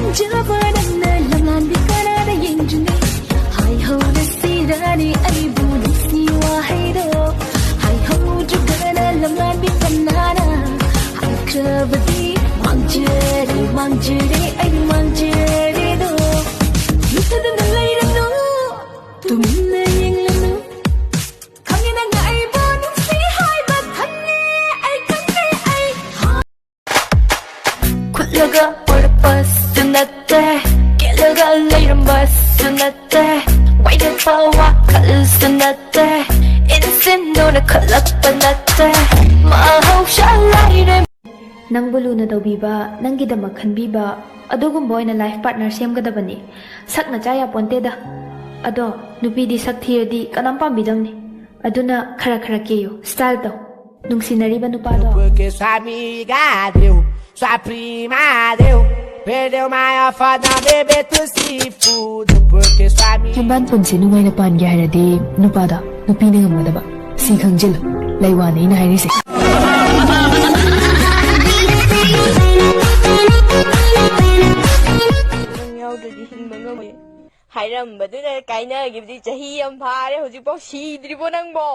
ꯄꯥꯝꯖꯕ ꯅꯪꯅ ꯂꯝꯂꯥꯟꯕꯤ ꯀꯅꯥꯗ ꯌꯦꯡꯗꯨꯅꯤ ꯍꯥꯏꯍꯧꯔꯁꯤꯔꯅꯤ ꯑꯩꯕꯨ ꯅꯨꯡꯁꯤ ꯋꯥꯍꯩꯗꯣ ꯍꯥꯏꯍꯧꯗ꯭ꯔꯒꯅ ꯂꯝꯂꯥꯟꯕꯤ ꯀꯅꯥꯅ ꯍꯥꯏꯈ꯭ꯔꯕꯗꯤ ꯃꯥꯡꯖꯔꯦ ꯃꯥꯡꯖꯔꯦ ꯑꯩ ꯃꯥꯡꯖꯔꯦꯗꯣ ꯂꯨꯞꯊꯗꯅ ꯂꯩꯔꯅꯨ ꯇꯨꯃꯤꯟꯅ ꯌꯦꯡꯂꯅꯨ ꯈꯪꯉꯦ ꯅꯪꯅ ꯑꯩꯕꯨ ꯅꯨꯡꯁꯤ ꯍꯥꯏꯕ ꯈꯪꯉꯦ ꯑꯩ ꯈꯪꯉꯦ ꯑꯩ ꯈꯨꯠꯂꯒ ꯑꯣꯏꯔꯛꯄꯁꯨ ꯅꯠꯇꯦ ꯀꯦꯜꯂꯒ ꯂꯩꯔꯝꯕꯁꯨ ꯅꯠꯇꯦ ꯋꯥꯏꯗꯛꯄ ꯋꯥꯈꯜꯁꯨ ꯅꯠꯇꯦ 인신도는 컬럭도 났대 mahawsha ꯂꯩꯔꯦ ꯅꯪꯕꯨ ꯂꯨꯅ ꯇꯧꯕꯤꯕ ꯅꯪꯒꯤꯗꯃꯛ ꯈꯟꯕꯤꯕ ꯑꯗꯨꯒꯨꯝꯕ ꯑꯣꯏꯅ ꯂꯥꯏꯐ ꯄꯥꯔꯠꯅꯔ ꯁꯦꯝꯒꯗꯕꯅꯤ ꯁꯛꯅ ꯆꯥ ꯌꯥꯄꯣꯟꯇꯦꯗ ꯑꯗꯣ ꯅꯨꯄꯤꯗꯤ ꯁꯛ ꯊꯤꯔꯗꯤ ꯀꯅꯥꯝ ꯄꯥꯝꯕꯤꯗꯧꯅꯤ ꯑꯗꯨꯅ ꯈꯔ ꯈꯔ ケꯌꯨ ꯁ꯭ꯇꯥꯏꯜ ꯇꯧ ꯅꯨꯡꯁꯤꯅꯔꯤꯕ ꯅꯨꯄꯥꯗꯣ porque sua amiga deu, sua prima deu, perdeu maior foda bebê tu se fudo porque sua amiga ꯌꯨꯝꯕꯥꯟ ꯄꯨꯟꯁꯤ ꯅꯨꯡꯉꯥꯏꯅ ꯄꯥꯟꯒꯦ ꯍꯥꯏꯔꯗꯤ ꯅꯨꯄꯥꯗ ꯅꯨꯄꯤꯅ ꯉꯝꯒꯗꯕ ꯁꯤ ꯈꯪꯖꯤꯜꯂꯨ ꯂꯩꯋꯥꯅꯤ ꯑꯩꯅ ꯍꯥꯏꯔꯤꯁꯦ ꯅꯪ ꯌꯥꯎꯗ꯭ꯔꯗꯤ ꯍꯤꯡꯕ ꯉꯝꯃꯣꯏ ꯍꯥꯏꯔꯝꯕꯗꯨꯅ ꯀꯥꯏꯅꯈꯤꯕꯗꯤ ꯆꯍꯤ ꯑꯃ ꯐꯥꯔꯦ ꯍꯧꯖꯤꯛꯐꯥꯎ ꯁꯤꯗ꯭ꯔꯤꯕꯣ ꯅꯪꯕꯣ